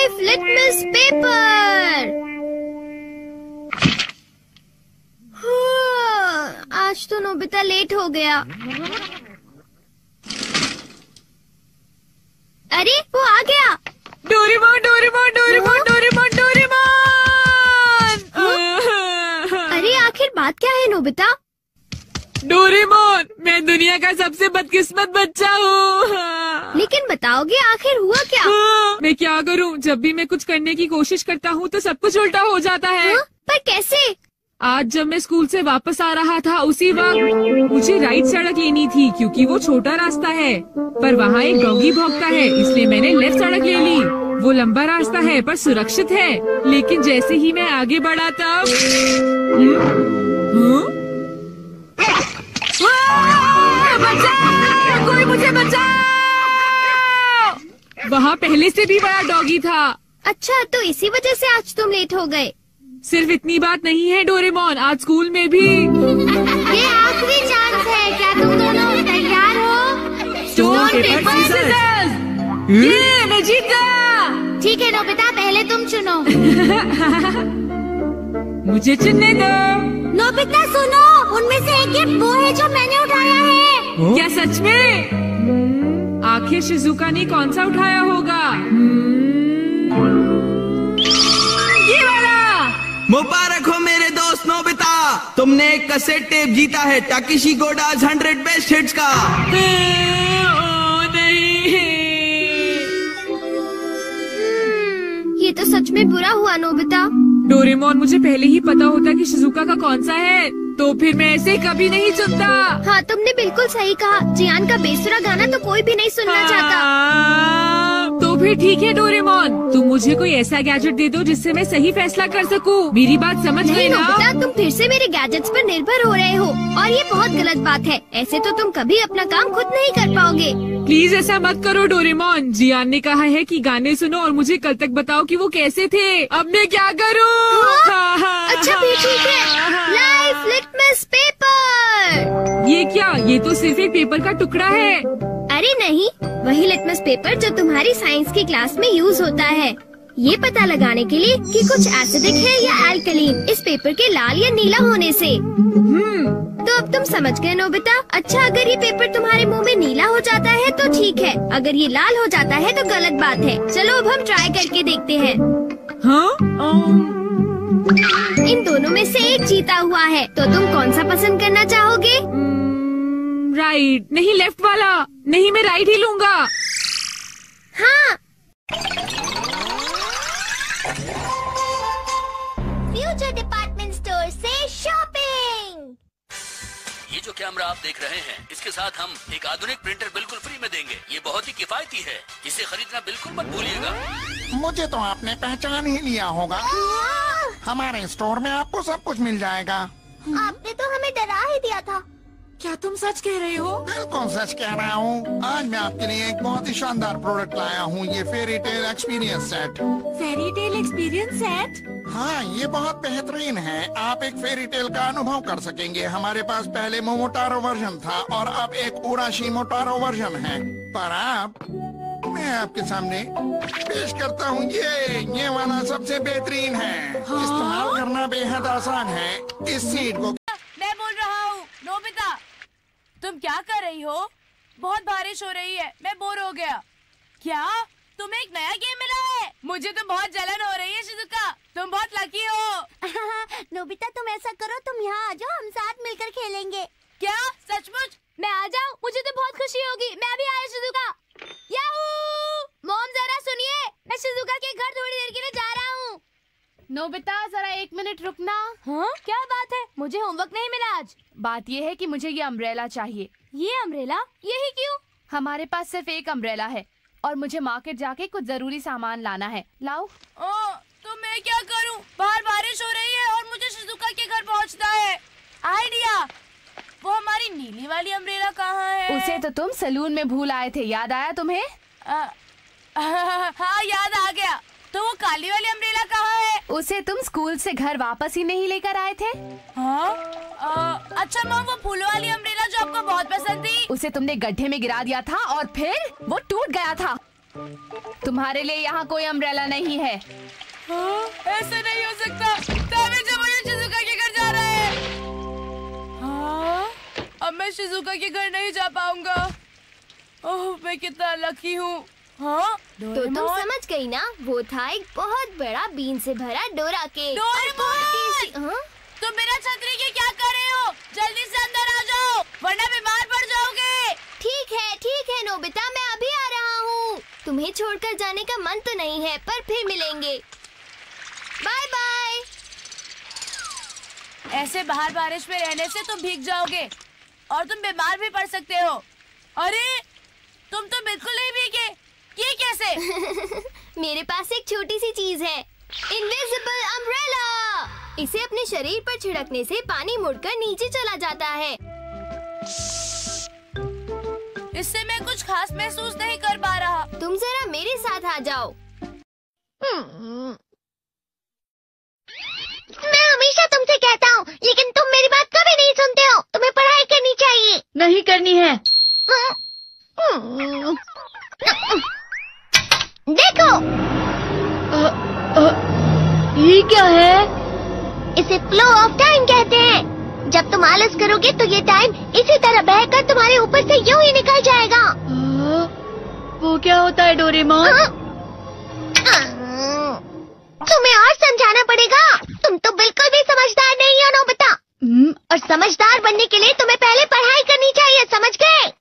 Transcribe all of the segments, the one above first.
Life litmus paper. आज तो Nobita late हो गया। अरे वो आ गया। Doraemon Doraemon Doraemon Doraemon Doraemon. अरे आखिर बात क्या है नोबिता? डोरेमोन, मैं दुनिया का सबसे बदकिस्मत बच्चा हूँ। लेकिन बताओगे आखिर हुआ क्या? मैं क्या करूँ, जब भी मैं कुछ करने की कोशिश करता हूँ तो सब कुछ उल्टा हो जाता है। पर कैसे? आज जब मैं स्कूल से वापस आ रहा था उसी वक्त मुझे राइट सड़क लेनी थी क्योंकि वो छोटा रास्ता है, पर वहाँ एक डॉगी भौंकता है, इसलिए मैंने लेफ्ट सड़क ले ली। वो लंबा रास्ता है पर सुरक्षित है, लेकिन जैसे ही मैं आगे बढ़ा तब बचाओ! कोई मुझे बचाओ! वहाँ पहले से भी बड़ा डॉगी था। अच्छा, तो इसी वजह से आज तुम लेट हो गए। सिर्फ इतनी बात नहीं है डोरेमोन, आज स्कूल में भी ये आखिरी चांस है। क्या तुम दोनों तैयार हो? Stone paper scissors. ये मैं जीत गया। ठीक है नोबिता, पहले तुम चुनो। मुझे चुनने दो। नोबिता सुनो, उनमें से एक गिफ्ट वो है जो मैंने उठाया है। क्या सच में? आखिर शिजुका ने कौन सा उठाया होगा? ये वाला। मुबारक हो मेरे दोस्त नोबिता, तुमने एक कैसेट टेप जीता है टाकेशी गोडाज 100 बेस्ट हिट्स का। ये तो सच में बुरा हुआ नोबिता। डोरेमोन, मुझे पहले ही पता होता कि शिजुका का कौन सा है तो फिर मैं ऐसे कभी नहीं सुनता। हाँ, तुमने बिल्कुल सही कहा। जियान का बेसुरा गाना तो कोई भी नहीं सुनना चाहता। तो फिर ठीक है डोरेमोन, तुम मुझे कोई ऐसा गैजेट दे दो जिससे मैं सही फैसला कर सकूं। मेरी बात समझ गए ना? नोबिता, तुम फिर से मेरे गैजेट्स पर निर्भर हो रहे हो और ये बहुत गलत बात है। ऐसे तो तुम कभी अपना काम खुद नहीं कर पाओगे। प्लीज ऐसा मत करो डोरेमोन। जियान ने कहा है कि गाने सुनो और मुझे कल तक बताओ कि वो कैसे थे। अब मैं क्या करूं? अच्छा भी ठीक है। Life litmus paper. ये क्या? ये तो सिर्फ एक पेपर का टुकड़ा है। अरे नहीं, वही लिटमस पेपर जो तुम्हारी साइंस की क्लास में यूज होता है, ये पता लगाने के लिए कि कुछ एसिडिक है या अल्कलीन इस पेपर के लाल या नीला होने से। तो अब तुम समझ गए नोबिता। अच्छा, अगर ये पेपर तुम्हारे मुंह में नीला हो जाता है तो ठीक है, अगर ये लाल हो जाता है तो गलत बात है। चलो अब हम ट्राई करके देखते हैं। इन दोनों में से एक जीता हुआ है, तो तुम कौन सा पसंद करना चाहोगे? राइट। नहीं, लेफ्ट वाला। नहीं, मैं राइट ही लूंगा। हाँ। फ्यूचर डिपार्टमेंट स्टोर से शॉपिंग। ये जो कैमरा आप देख रहे हैं, इसके साथ हम एक आधुनिक प्रिंटर बिल्कुल फ्री में देंगे। ये बहुत ही किफायती है, इसे खरीदना बिल्कुल मत भूलिएगा। मुझे तो आपने पहचान ही लिया होगा। हमारे स्टोर में आपको सब कुछ मिल जाएगा। आपने तो हमें डरा ही दिया था। क्या तुम सच कह रहे हो? बिल्कुल सच कह रहा हूँ। आज मैं आपके लिए एक बहुत ही शानदार प्रोडक्ट लाया हूँ, ये fairy tale experience set. Fairy tale experience set? हाँ, ये बहुत बेहतरीन है। आप एक फेरी टेल का अनुभव कर सकेंगे। हमारे पास पहले मोमोटारो वर्जन था और अब एक उराशी मोटारो वर्जन है। पर मैं आपके सामने पेश करता हूँ ये वाला सबसे बेहतरीन है। इस्तेमाल करना बेहद आसान है। इस सीट को मैं बोल रहा हूँ नोबिता, तुम क्या कर रही हो? बहुत बारिश हो रही है, मैं बोर हो गया। क्या तुम्हें एक नया गेम मिला है? मुझे तो बहुत जलन हो रही है शिजुका, तुम बहुत लकी हो। नोबिता, तुम ऐसा करो, तुम यहाँ आ जाओ, हम साथ मिलकर खेलेंगे। क्या सचमुच? मैं आ जाऊँ? मुझे तो बहुत खुशी होगी। मैं अभी आया शिजुका। याहू! मॉम जरा सुनिए, मैं शिजुका के घर थोड़ी देर के लिए जा रहा हूँ। नोबिता जरा 1 मिनट रुकना। हाँ, क्या बात है? मुझे होमवर्क नहीं मिला आज। बात ये है कि मुझे ये अम्ब्रेला चाहिए। ये अम्ब्रेला? यही क्यों? हमारे पास सिर्फ एक अम्ब्रेला है और मुझे मार्केट जाके कुछ जरूरी सामान लाना है। लाओ। तो मैं क्या करूं? बाहर बारिश हो रही है और मुझे शिजुका के घर पहुंचना है। आइडिया! वो हमारी नीली वाली अम्ब्रेला कहाँ है? उसे तो तुम सलून में भूल आए थे, याद आया तुम्हें? हाँ, याद आ गया। तो वो काली वाली अम्ब्रेला कहाँ है? उसे तुम स्कूल से घर वापस ही नहीं लेकर आए थे। हाँ? अच्छा मॉम, वो फूलों वाली अम्ब्रेला जो आपको बहुत पसंद थी, उसे तुमने गड्ढे में गिरा दिया था और फिर वो टूट गया था। तुम्हारे लिए यहाँ कोई अम्ब्रेला नहीं है। ऐसा नहीं हो सकता। मुझे शिजुका के घर जा रहा है। अब मैं शिजुका के घर नहीं जा पाऊंगा। ओह, मैं कितना लकी हूँ। तो तुम समझ गई ना, वो था एक बहुत बड़ा बीन से भरा डोरा केक। तुम मेरा छतरी के क्या कर रहे हो? जल्दी से अंदर आ जाओ, वरना बीमार पड़ जाओगे। ठीक है नोबिता, मैं अभी आ रहा हूँ। तुम्हें छोड़कर जाने का मन तो नहीं है, पर फिर मिलेंगे। Bye bye. ऐसे बाहर बारिश में रहने से तुम भीग जाओगे और तुम बीमार भी पड़ सकते हो। अरे तुम तो बिल्कुल नहीं भीगे, ये कैसे? मेरे पास एक छोटी सी चीज है, इनविजिबल अम्ब्रेला। इसे अपने शरीर पर छिड़कने से पानी मुड़कर नीचे चला जाता है। इससे मैं कुछ खास महसूस नहीं कर पा रहा। तुम जरा मेरे साथ आ जाओ। मैं हमेशा तुमसे कहता हूँ, लेकिन तुम मेरी बात कभी नहीं सुनते हो। तुम्हें पढ़ाई करनी चाहिए। नहीं करनी है। देखो, ये क्या है? इसे फ्लो ऑफ टाइम कहते हैं। जब तुम आलस करोगे तो ये टाइम इसी तरह बहकर तुम्हारे ऊपर से यूं ही निकल जाएगा। वो क्या होता है डोरेमोन? तुम्हें और समझाना पड़ेगा। तुम तो बिल्कुल भी समझदार नहीं हो नोबिता। और समझदार बनने के लिए तुम्हें पहले पढ़ाई करनी चाहिए, समझ गए?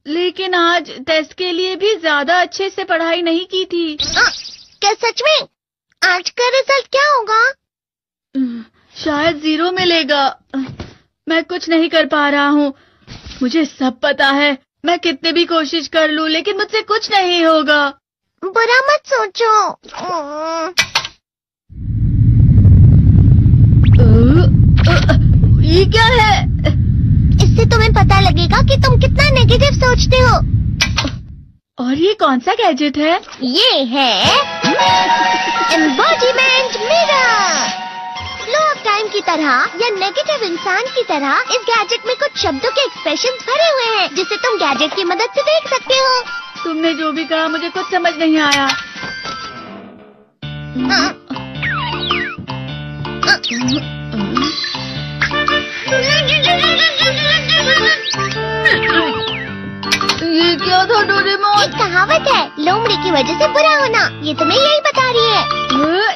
लेकिन आज टेस्ट के लिए भी ज्यादा अच्छे से पढ़ाई नहीं की थी। क्या सच में? आज का रिजल्ट क्या होगा? शायद 0 मिलेगा। मैं कुछ नहीं कर पा रहा हूँ। मुझे सब पता है। मैं कितने भी कोशिश कर लूँ, लेकिन मुझसे कुछ नहीं होगा। बुरा मत सोचो। ये क्या है? इससे तुम्हें पता लगेगा कि तुम कितना नेगेटिव सोचते हो। और ये कौन सा गैजेट है? ये है embodiment mirror. Flow of time की तरह या नेगेटिव इंसान की तरह इस गैजेट में कुछ शब्दों के एक्सप्रेशंस भरे हुए हैं, जिसे तुम गैजेट की मदद से देख सकते हो। तुमने जो भी कहा मुझे कुछ समझ नहीं आया। ये क्या था डोरेमोन? एक कहावत है, लोमड़ी की वजह से बुरा होना। ये तुम्हें यही बता रही है।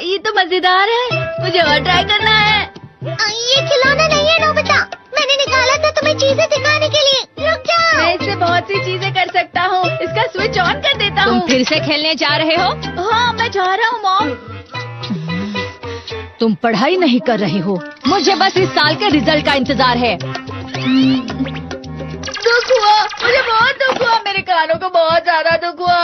ये तो मजेदार है, मुझे और ट्राई करना है। ये खिलौना नहीं है नोबिता, मैंने निकाला था तुम्हें चीजें दिखाने के लिए। रुक जाओ। मैं इससे बहुत सी चीजें कर सकता हूँ। इसका स्विच ऑन कर देता हूँ। तुम फिर से खेलने जा रहे हो? हाँ, मैं जा रहा हूँ मॉम। तुम पढ़ाई नहीं कर रहे हो, मुझे बस इस साल के रिजल्ट का इंतजार है। दुख हुआ, मुझे बहुत दुख हुआ। मेरे कानों को बहुत ज्यादा दुख हुआ।